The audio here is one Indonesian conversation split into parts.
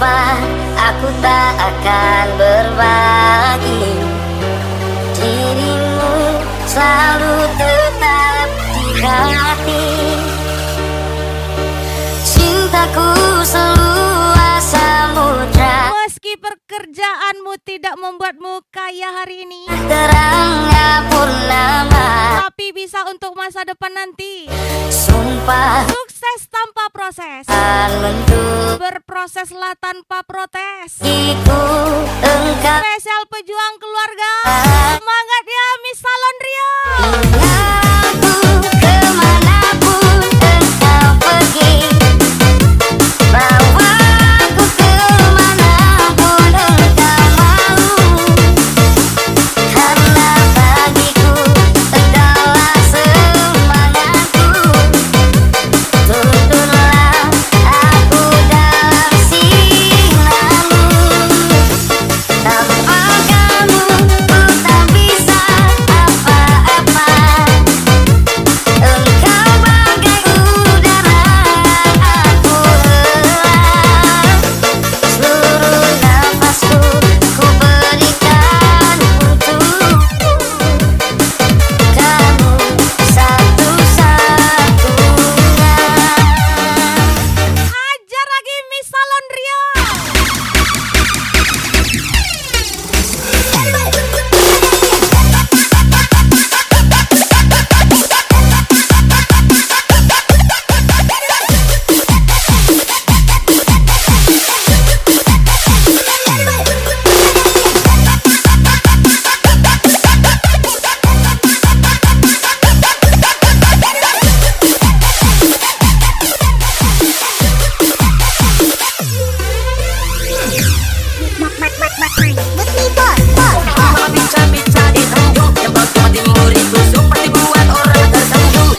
Sumpah aku tak akan berbagi, dirimu selalu tetap di hati. Cintaku seluas samudra, meski pekerjaanmu tidak membuatmu kaya hari ini, terangnya purnama, tapi bisa untuk masa depan nanti. sumpah Sukses tanpa proses, berproseslah tanpa protes. iku engkau. Spesial pejuang keluarga, semangat ya Miss Salon Rio. Aku kemanapun engkau pergi, bawa aku kemanapun engkau mau, karena bagiku engkaulah semangatku. Tuntunlah aku dalam sinarmu, tanpa kamu ku tak bisa apa-apa. Engkau bagai udara aku helah, seluruh nafasku ku berikan untukmu. Kamu satu-satunya. Hajar lagi Miss Salon Rio.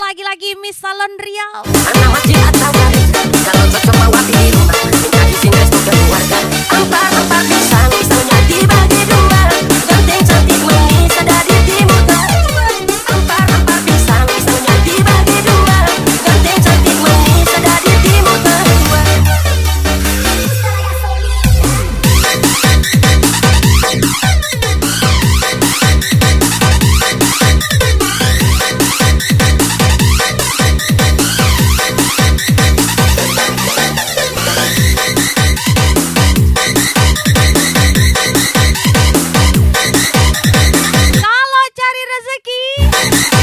Lagi-lagi Miss Salon Rio. Kalau cari rezeki,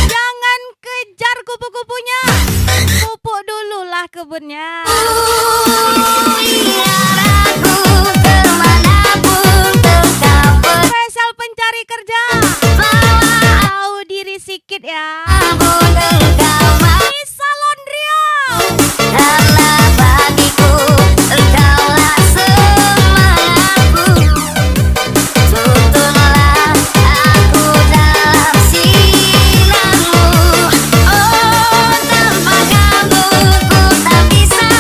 jangan kejar kupu-kupunya, pupuk dululah kebunnya. Biar aku kemanapun engkau pergi, Spesial pencari kerja, tahu diri sikit ya. pun engkau mau, Miss Salon Rio. karena bagiku engkaulah semangatku. Tuntunlah aku dalam sinarmu, oh tanpa kamu ku tak bisa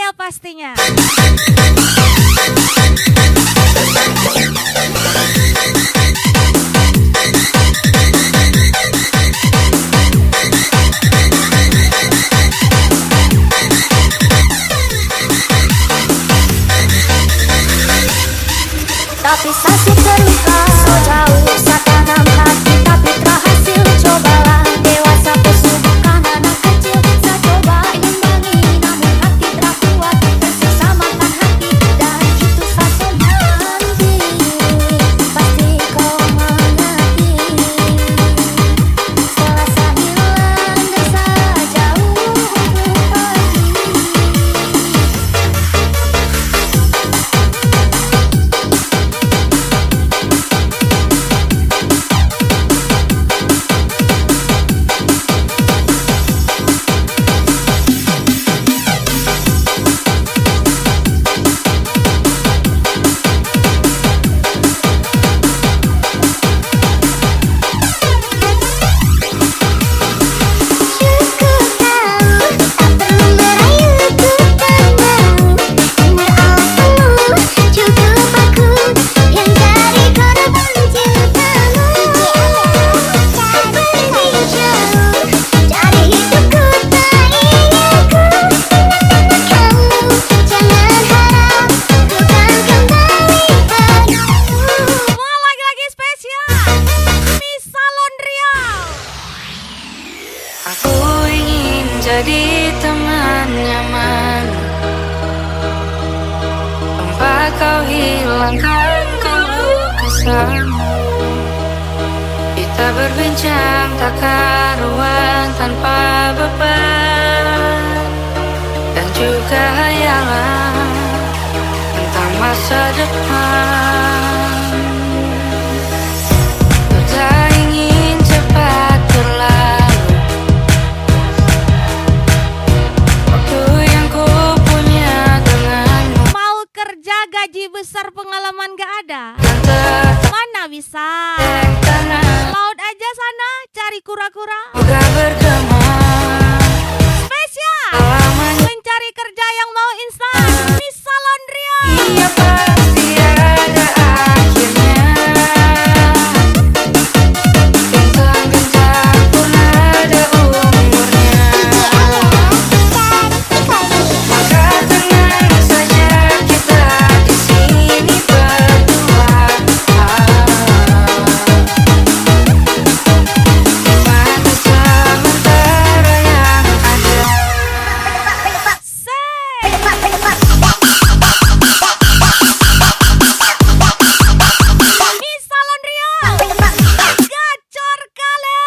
ya pastinya. Tapi saksi terluka, so jauh tanam hati, tapi terhasil. Cobalah dewasa pesubuhkan anak kecil. Saya coba imbangi, namun hati terkuat, tersiksa makan hati, dan itu fase nanti. Pasti kau mengerti. Selasa hilang dan saya jauh untuk pergi. Jadi teman nyaman, tempat kau hilangkan keluh kesahmu. Kita berbincang tak karuan tanpa beban, dan juga hayalan tentang masa depan. Ku tak ingin cepat berlalu. Gaji besar pengalaman gak ada, mana bisa. Laut aja sana cari kura-kura. Spesial mencari kerja yang mau instan. Bisa Laundrya. Iya pasti ada akhirnya. Bintang-bintang pun ada umurnya. Maka tenang saja, kita di sini berdua. Mata sementara yang ada. Bisa Laundrya. Gacor kali.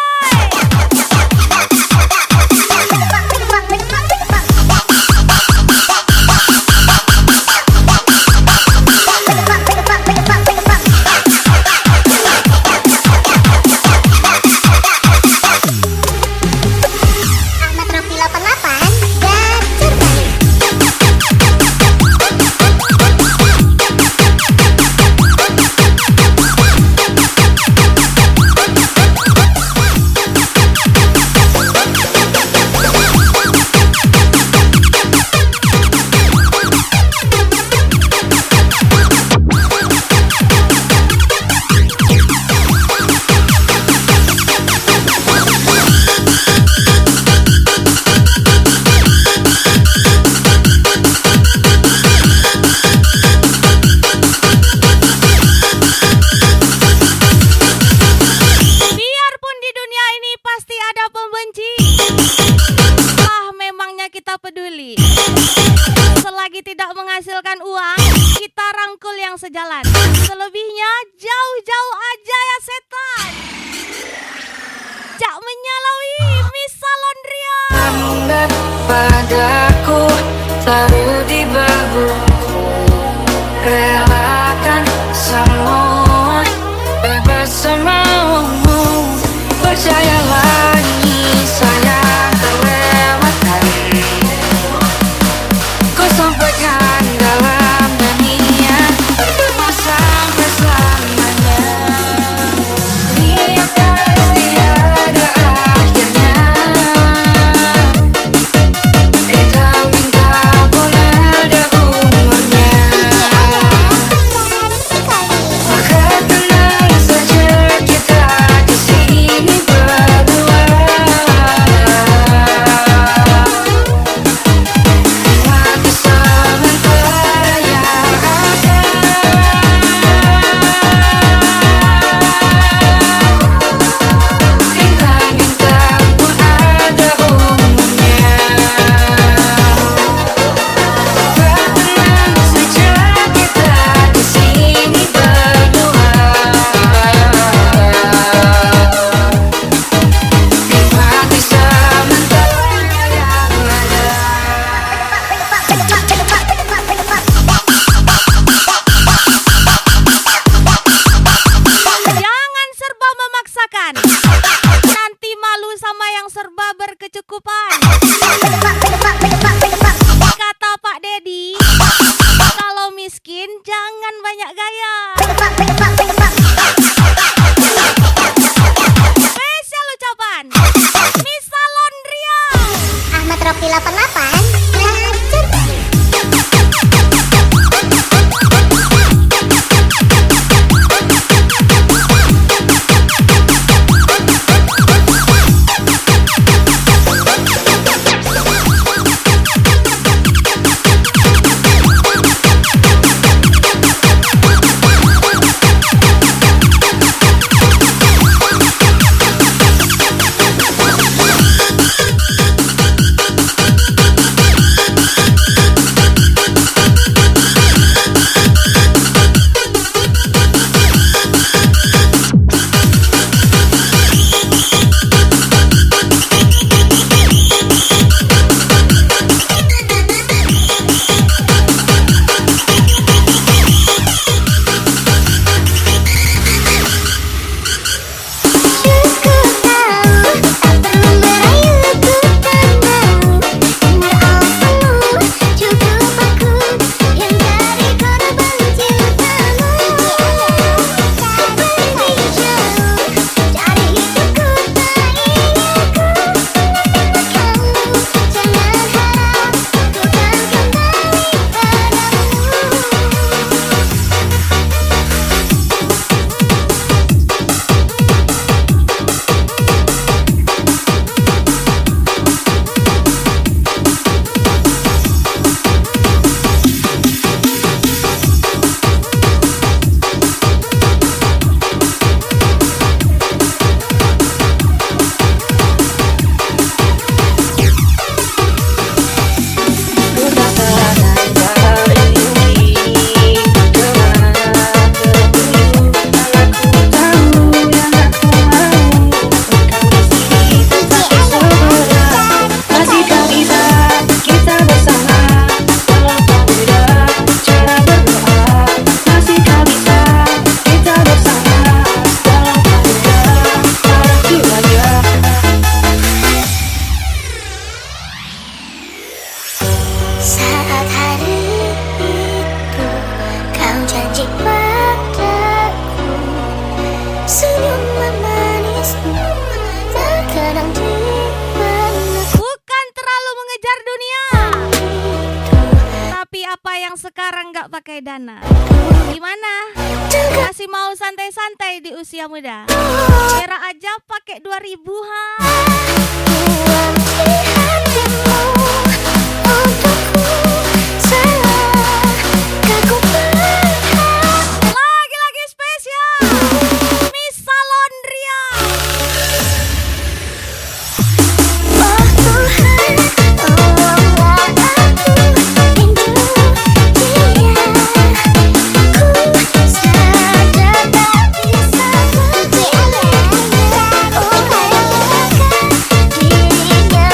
Ahmad Rafi 88, gacor kali. Biarpun di dunia ini pasti ada pembenci, memangnya kita peduli. Selagi tidak menghasilkan uang, kita rangkul yang sejalan. Selebihnya jauh-jauh aja ya setan. Jak menyalaui Bisa Laundrya. Anda padaku, taruh di bahu, relakan semua, bebas semaumu. Percayalah ini sayang terlewatkan. Ku sampaikan dalam nyanyian, sampai selamanya. Dia pasti ada akhirnya. Bintang-bintang pun Kata Pak Dedi, kalau miskin jangan banyak gaya. Spesial ucapan Misa Londria. Ahmad Rocky 88 Belajar. Saat hari itu kau janji padaku, senyuman manismu terkadang di benakku. Bukan terlalu mengejar dunia, tapi apa yang sekarang gak pakai dana? Gimana? Masih mau santai-santai di usia muda? Kira aja pakai 2000 ha? Uang di hatimu untukku salah kaku berhak. Lagi-lagi spesial Misa Londria. Oh Tuhan, tolonglah aku rindu dia. Ku saja tak bisa percaya. Oh relakan dirinya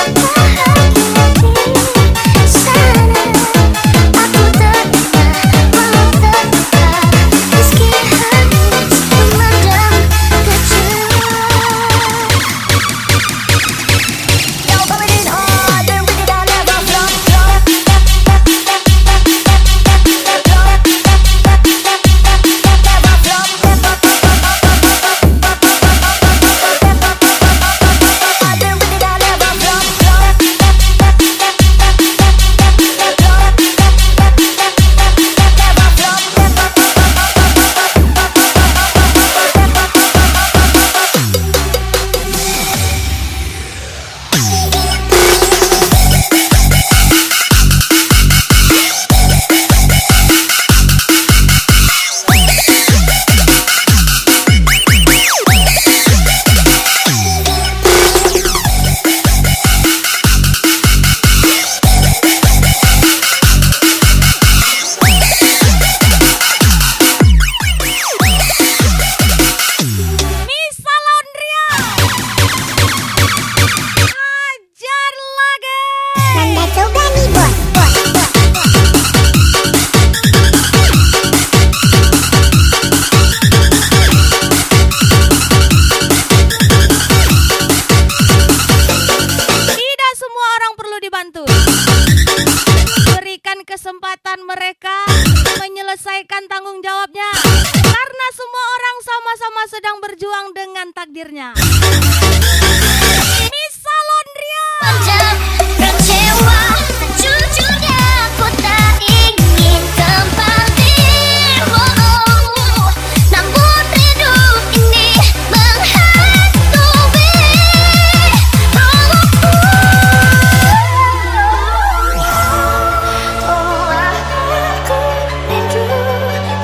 dibantu. Berikan kesempatan mereka menyelesaikan tanggung jawabnya, karena semua orang sama-sama sedang berjuang dengan takdirnya. Misa Londria. Kecewa, sejujurnya ku tak ingin kembali. Namun hidup ini menghantui. Oh, aku rindu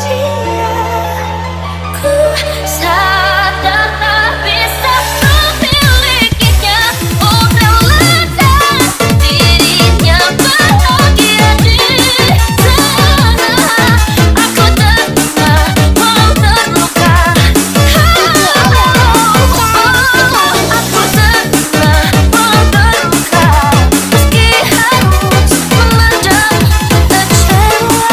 dia. Ku sadar tak bisa ku milikinya. Oh, relakan dirinya bahagia di sana. Aku tak mau terluka. Aku tak mau terluka, meski harus memendam kecewa.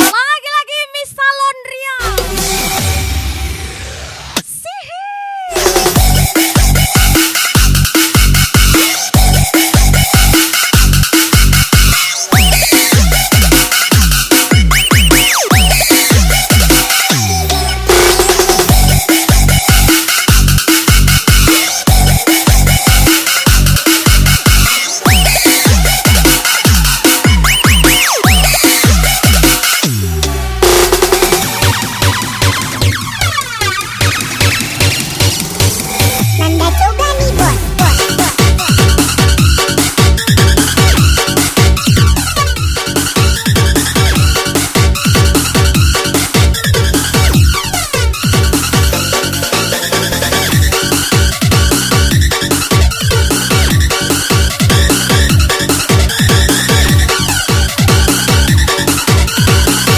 Lagi-lagi Misa Londria. Nanda coba nih, bos.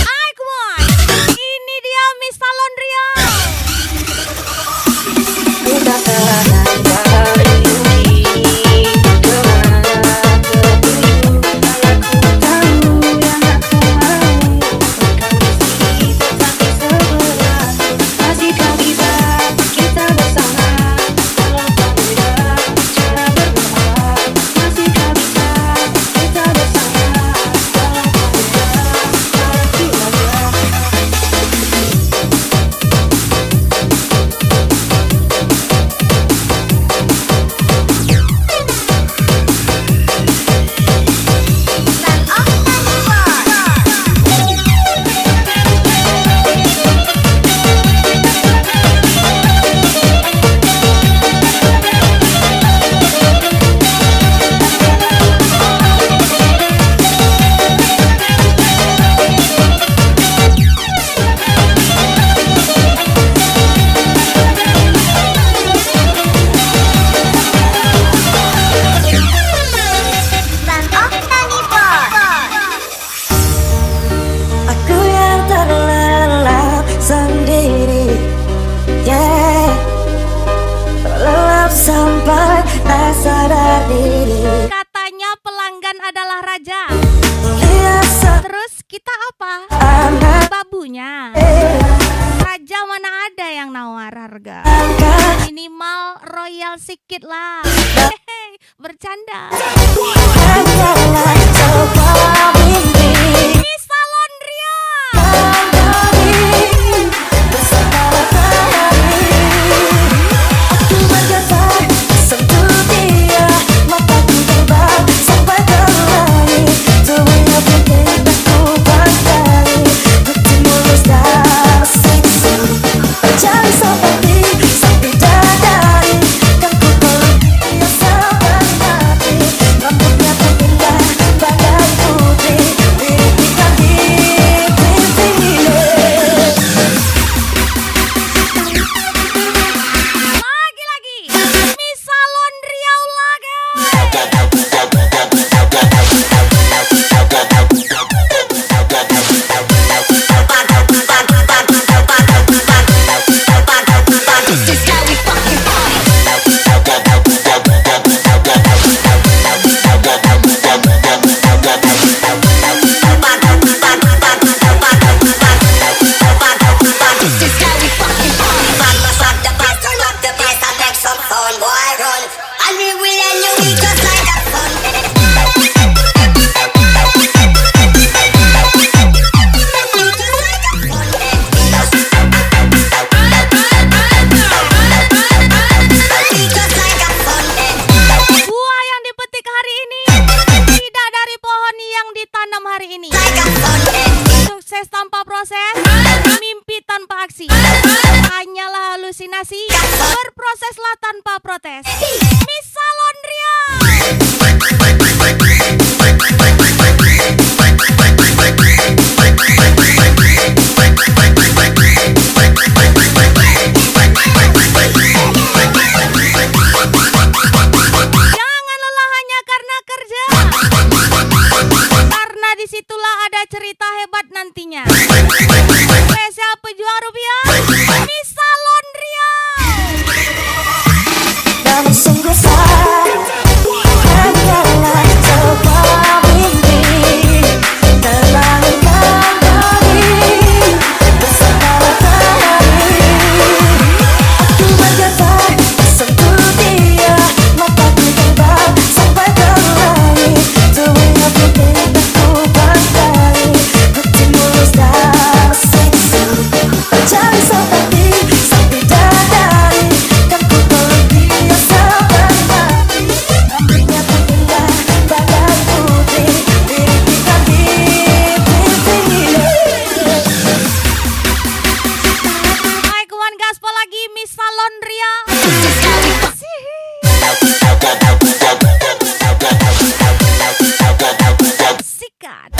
Hai, come on. Ini dia Misa Londria. Udah tenang berdiri, kemana pergi? Aku tahu yang aku mau. Kondisi tetap di sebelah. Masih kau bisa kita bersama. Kalau kau tidak cara berdoa. Masih kau bisa kita bersama. Kalau kau tidak hati wajah. Aku yang terlelap sendiri, yeah. Terlelap sampai tak sadar diri. Katanya pelanggan adalah raja. Biasa Terus kita apa? anak Babunya. Raja mana ada yang nawar harga? angkat Minimal royal sikit lah. Hehehe, bercanda. hanyalah coba mimpi. Misa Londria. Bersama matahari, aku berkata sentuh dia, mataku terbang sampai ke langit. Tubuhnya putih tak ku pandai, putih mulus dan seksi. Berjalan seperti sang bidadari, kan ku peluk dia sampai mati. Rambutnya pun indah protes. Miss Salondria. Jangan lelah hanya karena kerja, karena disitulah ada cerita hebat nantinya. Spesial pejuang rupiah, Miss Salondria. Namun sungguh sayang, hanyalah sebuah mimpi terlalukan diri bersama matahari. Aku bergetar, sentuh dia, mataku terbang sampai ke langit. Tubuhnya putih tak ku pandai, putih mulus dan seksi. Cari seperti sang bidadari, kan ku peluk dia sampai mati. Rambutnya pun indah, badan putih, dirikan di pipi. Hai kawan gaspol lagi Miss Salondria. Sikat.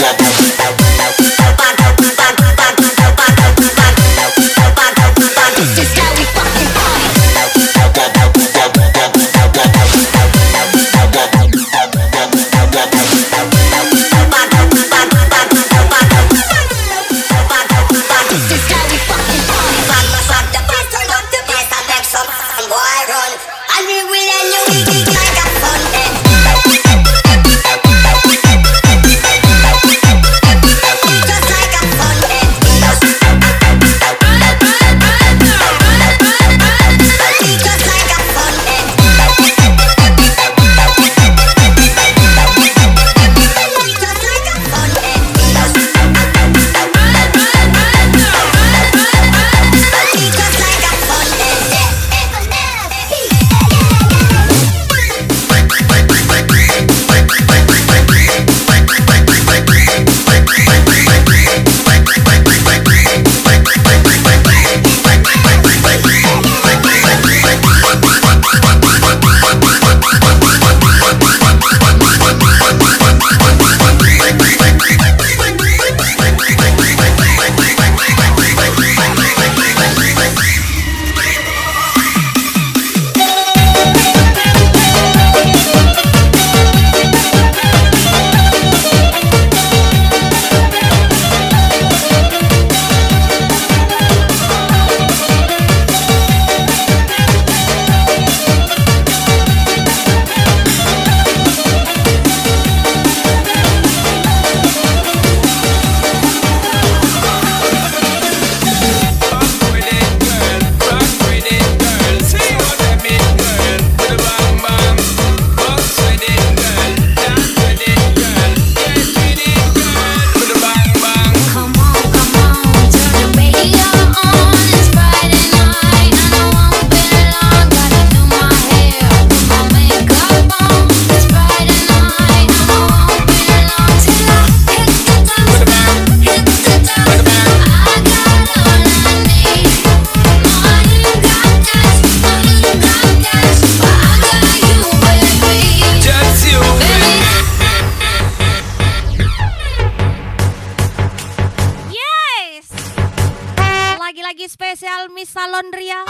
Lagi-lagi spesial Miss Salondria.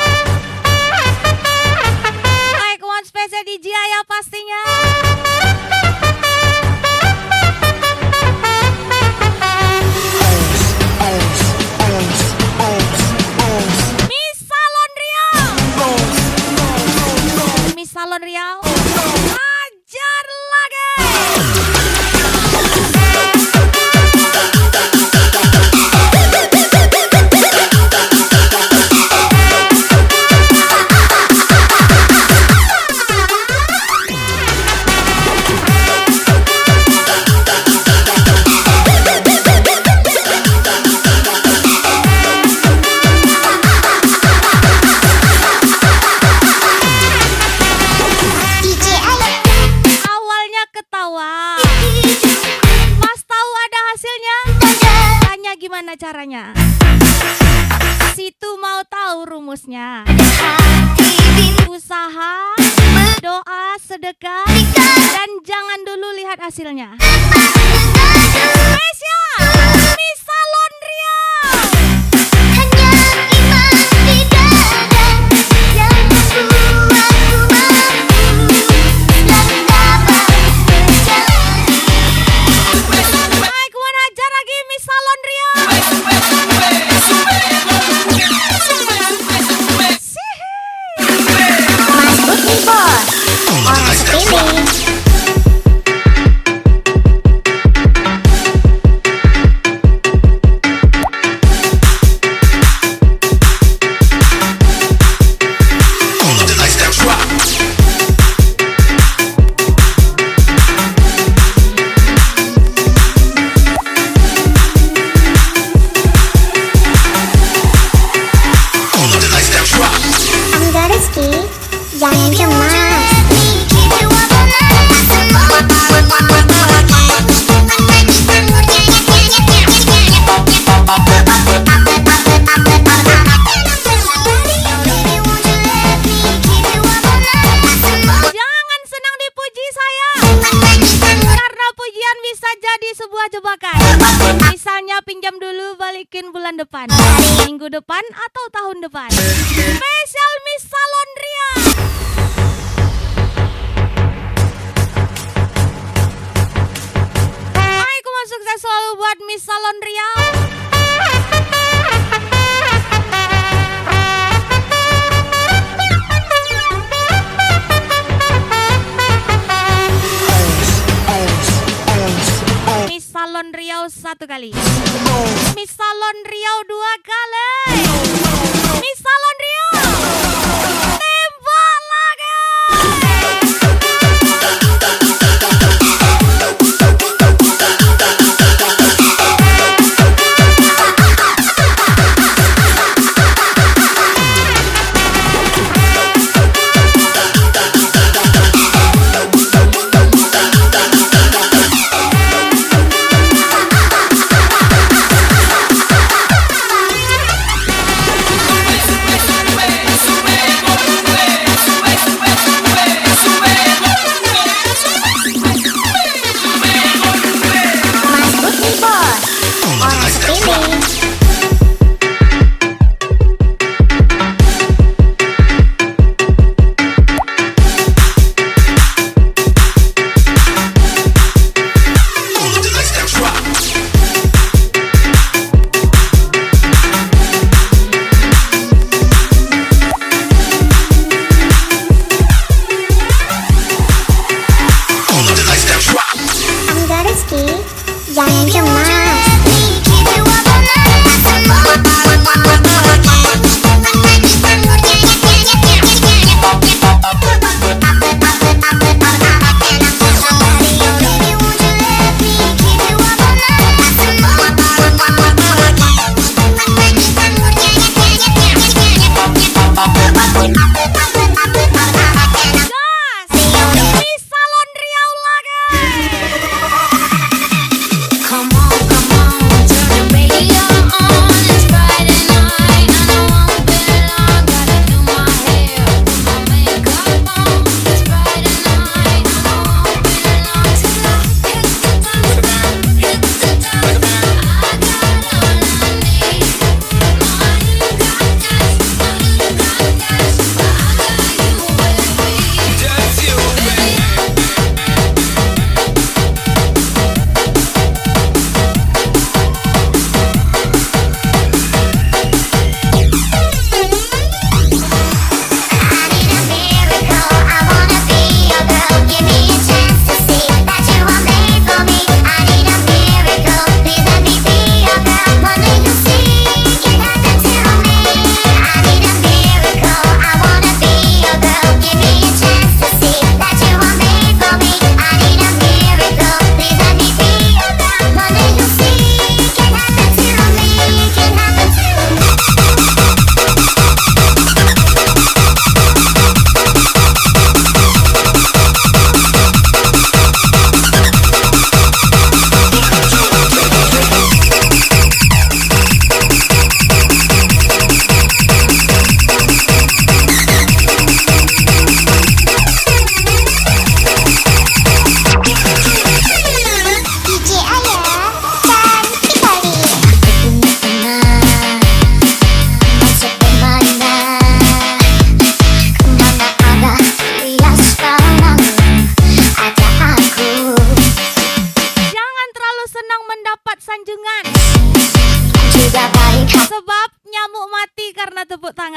Hai kawan spesial di Jaya pastinya. Miss Salondria. Miss Salondria. Ajar lagi. Gimana caranya? situ mau tahu rumusnya. Usaha, doa, sedekah, dan jangan dulu lihat hasilnya. Spesial Miss Salon Riau. Hanya iman di dada yang membuatku mampu langkah berjalan. Hai, kuman ajar lagi Miss Salon Riau. Mas Bukti Bos, orang sepele. Angga Rizky, jangan cemas. Jangan senang dipuji saya, karena pujian bisa jadi sebuah jebakan. Misalnya pinjam dulu, balikin bulan depan, minggu depan, atau tahun depan. Spesial Miss Salon Riau. Hai, kuman sukses selalu buat Miss Salon Riau. Miss Salon Riau 1 kali, Miss Salon Riau 2 kali, Miss Salon Riau tembak lagi.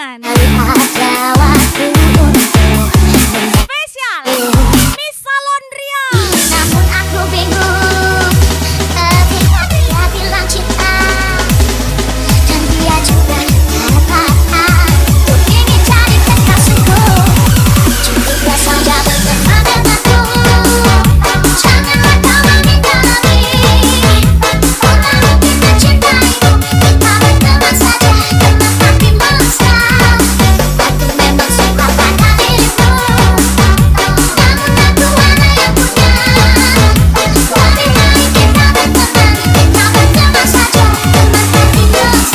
kenangan. Ada waktu untuk Spesial Miss Salondria. namun aku bingung ketika dia bilang cinta dan dia juga kata ku ingin jadi kekasihku. Cukuplah saja berteman denganku, janganlah kau mengingkari. Kalau kita cintaimu, kita berteman saja dengan hati mesra. Aku memang suka pada dirimu, namun aku ada yang punya. Lebih baik kita berteman saja dengan hati mesra.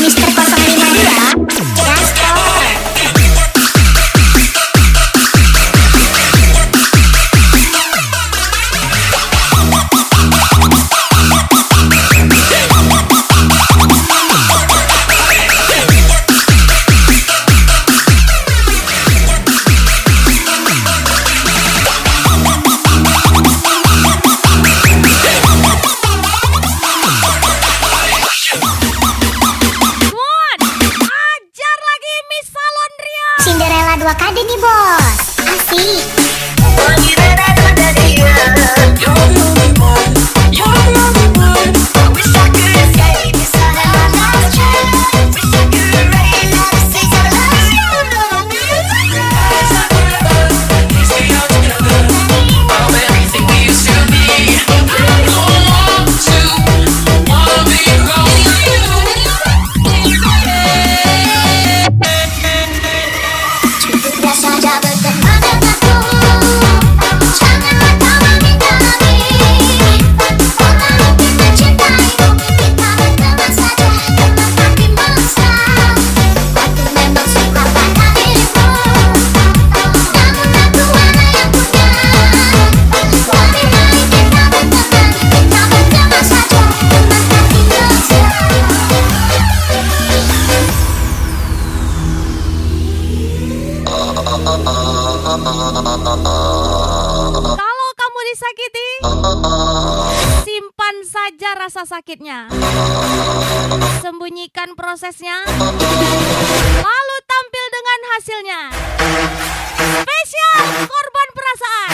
Mister 052 Gaspol. Mon, ajar lagi Miss Salondria. Cinderella 2 KD nih bos, asik. Cukuplah saja berteman denganku, janganlah kau mengingkari. Kalau kita cintaimu, kita berteman saja dengan hati mesra. Aku memang suka pada dirimu, namun aku ada yang punya. Lebih baik kita berteman saja dengan hati mesra. Kalau kamu disakiti, simpan saja rasa sakitnya. Sembunyikan prosesnya, lalu tampil dengan hasilnya. Spesial korban perasaan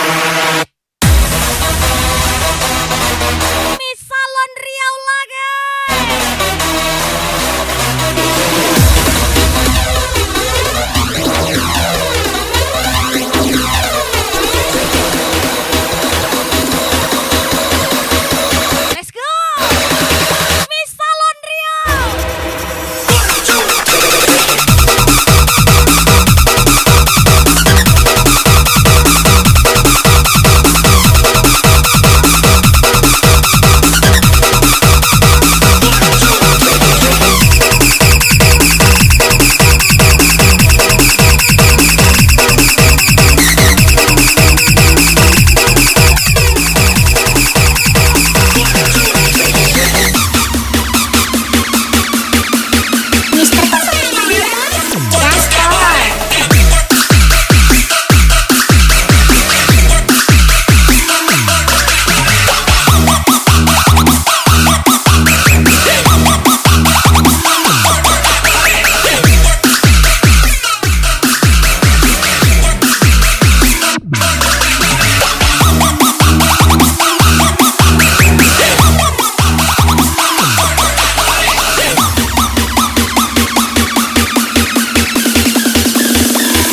Miss Salondria Ulaga. Let's go Miss Salondria. Mister 052 Gaspol.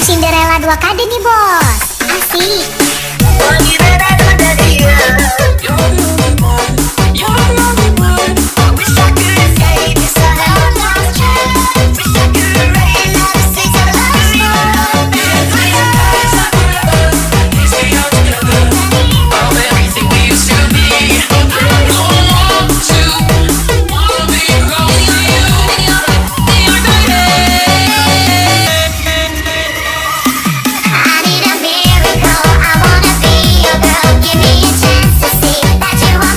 Cinderella 2 KD nih bos, asik. I need a miracle, I wanna be your girl. Give me a chance to see that you are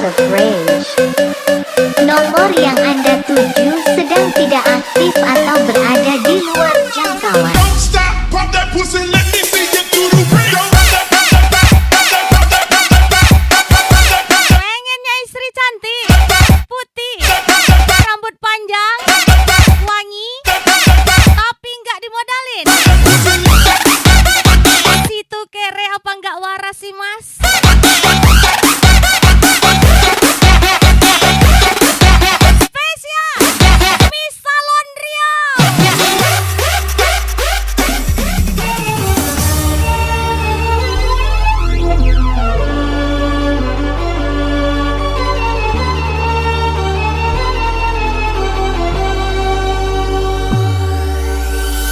out of range. Nomor yang Anda tuju sedang tidak aktif atau berada di luar jangkauan. Don't stop, pop that pussy, let me see you do the real. Pengennya istri cantik, putih, rambut panjang, wangi, tapi nggak dimodalin. Situ kere apa nggak waras sih mas? Spesial Miss Salon Riau.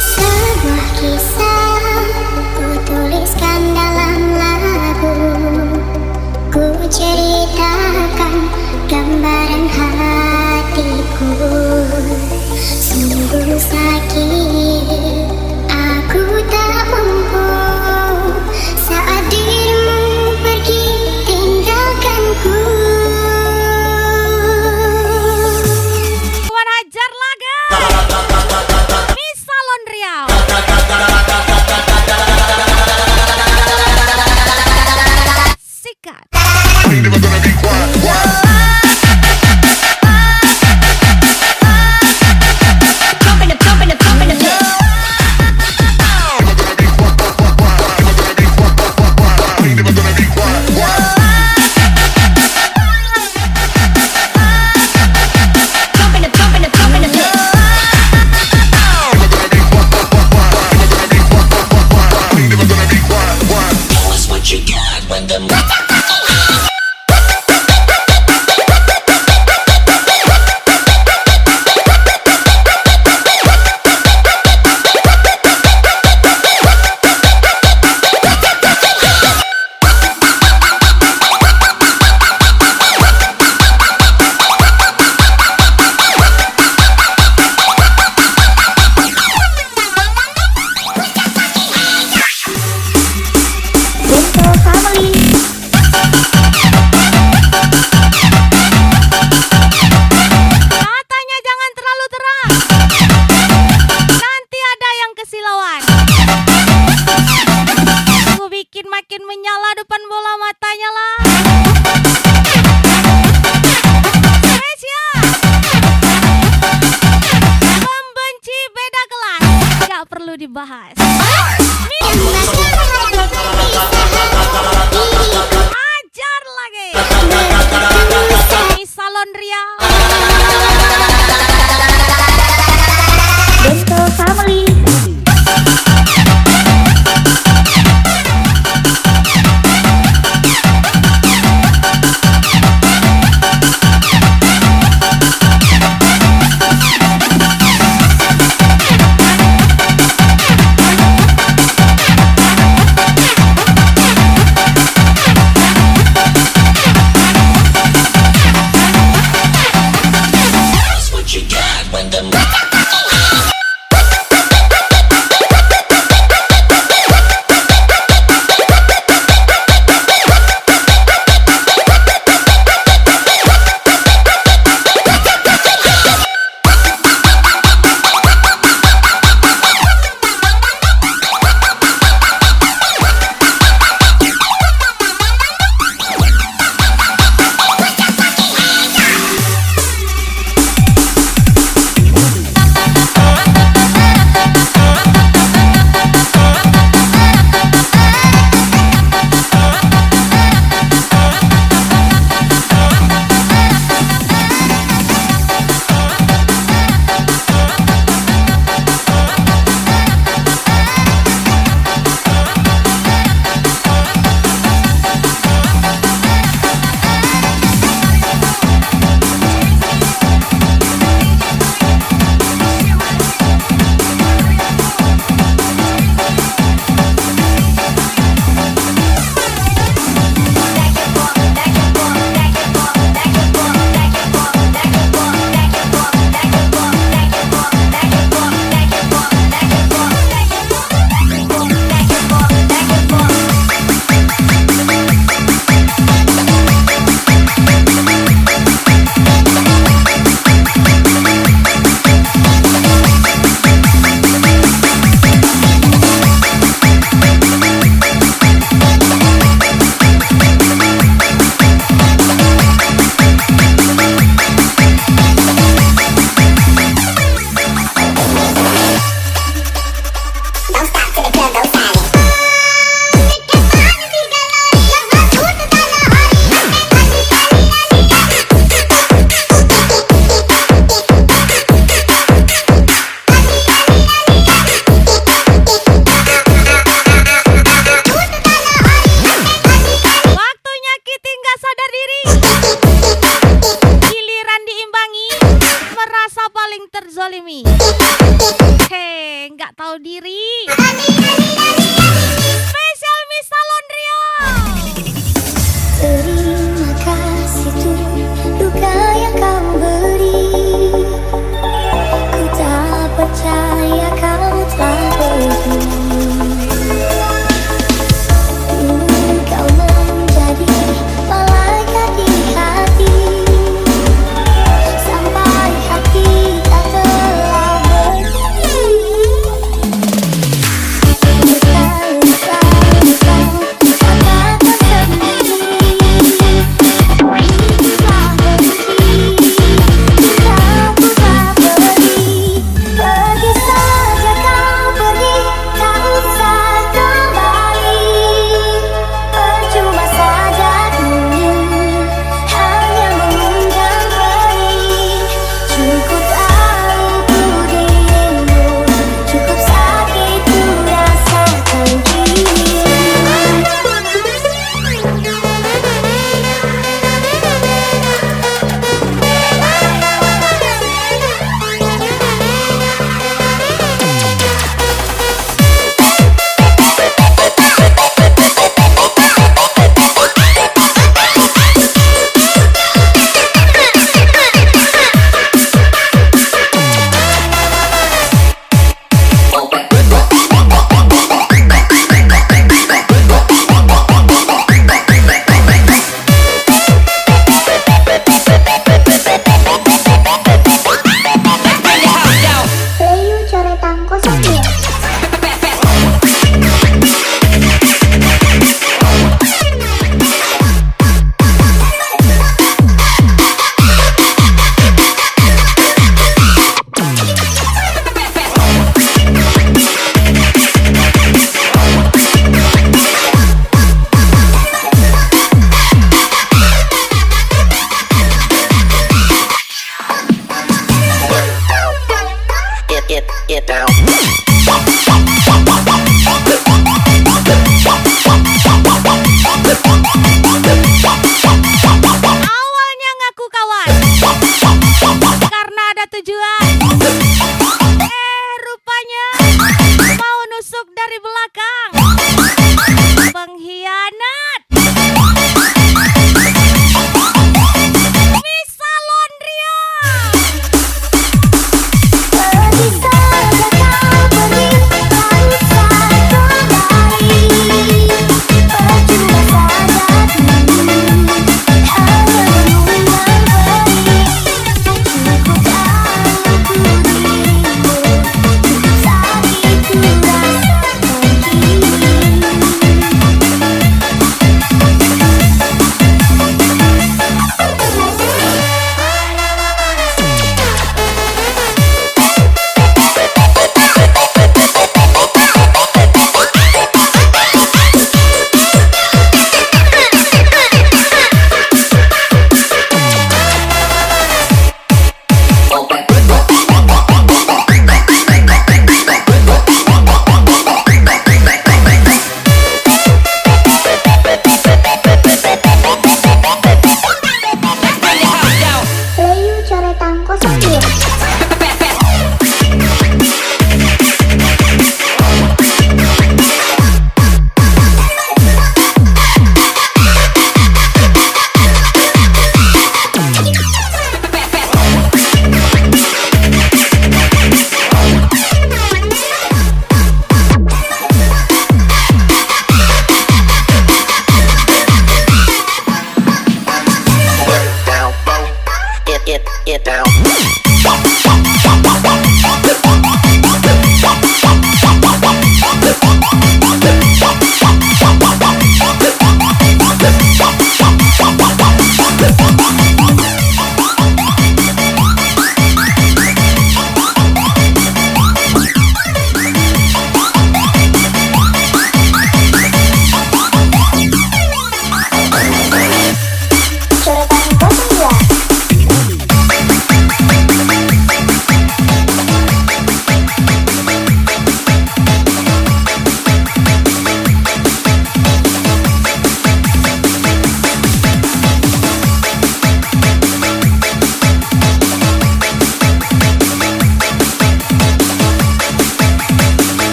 Sebuah kisah ku tuliskan dalam lagu, ku ceritakan gambaran hatiku. Sungguh sakit, aku tak mampu saat dirimu pergi tinggalkanku. Tuan Hajar Laga Miss Salon Riau. Sikat. Ain't never gonna be quiet, quiet. Ain't never gonna be quiet, quiet. Ain't never gonna be quiet, quiet. Tell us what you got when the Bento Family. Katanya jangan terlalu terang, nanti ada yang kesilauan. Aku bikin makin menyala depan bola matanya lah. Spesial Membenci beda kelas, gak perlu dibahas. Ajar lagi Miss Salon Riau. Bento Family. Hei, nggak tahu diri. Spesial Misa Londrio. Terima kasih tuh duka yang kau beri. Ku tak percaya kau telah pergi. Kau menjadi malaikat di hati. Sampai hati tak telah berhenti. Pergi saja kau pergi, tak usah kembali. Percuma saja ingin hanya mengundang perih. Cukup tahu ku dirimu, cukup sakit ku rasakan kini. Playu coretan kosongnya. Get down. Awalnya ngaku kawan karena ada tujuan. Rupanya mau nusuk dari belakang. Pengkhianat. Misa Londrio. Pergi saja kau pergi, tak usah kembali. Percuma saja ingin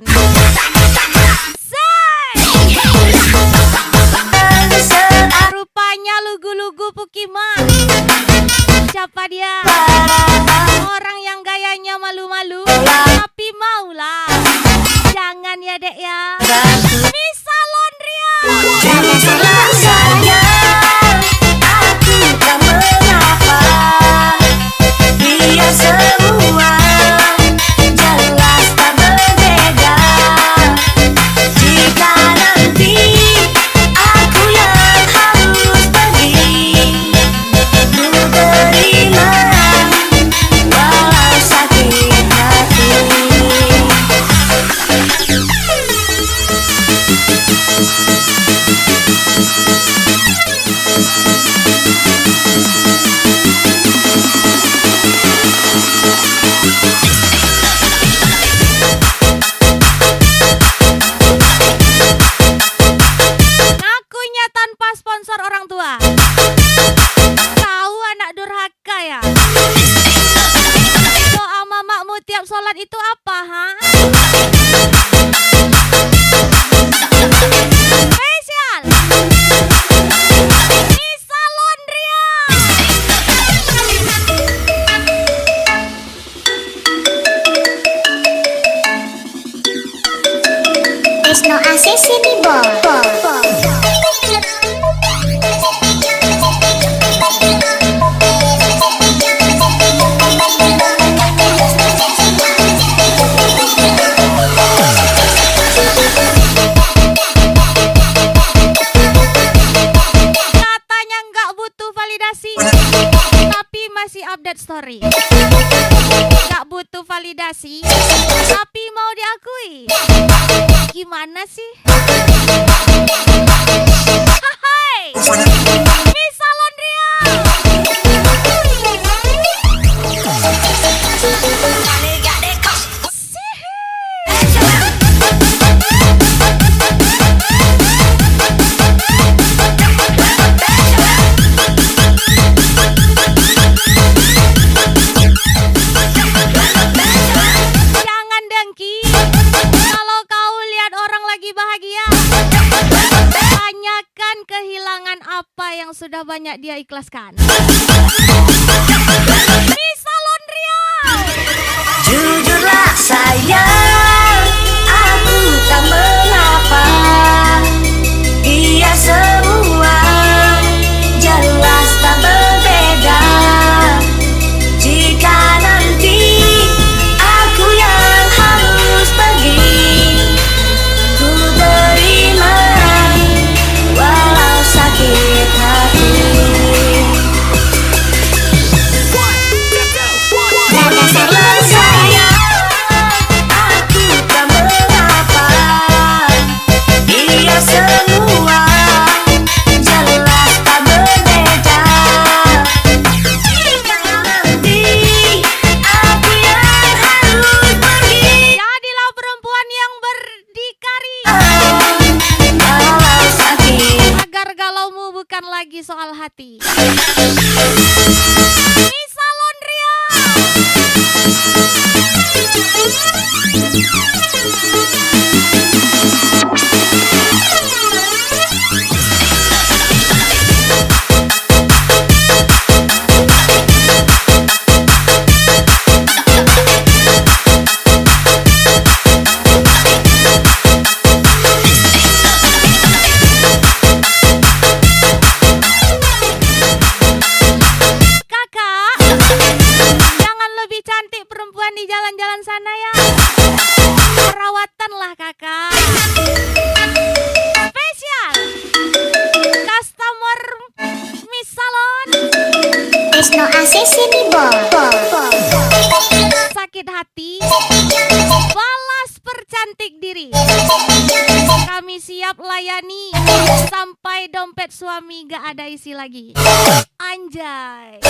lain. Rupanya lugu-lugu Pukiman. Siapa dia? Orang yang gayanya malu-malu, tapi maulah. Jangan ya dek ya. Misa Londria. Jangan salah sayang, aku tak mengapa. Biar semua jelas tak berbeda. Jika nanti aku yang harus pergi, ku terima walau sakit hati. Ngakunya tanpa sponsor orang tua. Kau anak durhaka ya. Doa mamamu tiap sholat itu apa, ha? Spesial Misa Londria. Isno ACC di bol. Katanya nggak butuh validasi, tapi masih update story. Nggak butuh validasi, tapi mau diakui. Gimana sih? Hai, Misa Londria. Jangan dengki kalau kau lihat orang lagi bahagia. Tanyakan kehilangan apa yang sudah banyak dia ikhlaskan. Misa Londria. Jujurlah sayang, aku tak mengapa. Biar semua jelas tak berbeda. Jika nanti aku yang harus pergi, ku terima walau sakit hati. Jangan salah sayang, aku tak mengapa. Biar semua jelas tak berbeda. Jika nanti aku yang harus pergi, Jadilah perempuan yang berdikari walau sakit. agar galaumu bukan lagi soal hati. Misa Londria. Kakak, jangan lebih cantik perempuan di jalan-jalan sana ya. Perawatanlah kakak. Spesial customer Miss Salon. Isno ACC di bol. Sakit hati, balas percantik diri. Kami siap layani sampai dompet suami gak ada isi lagi. Anjay.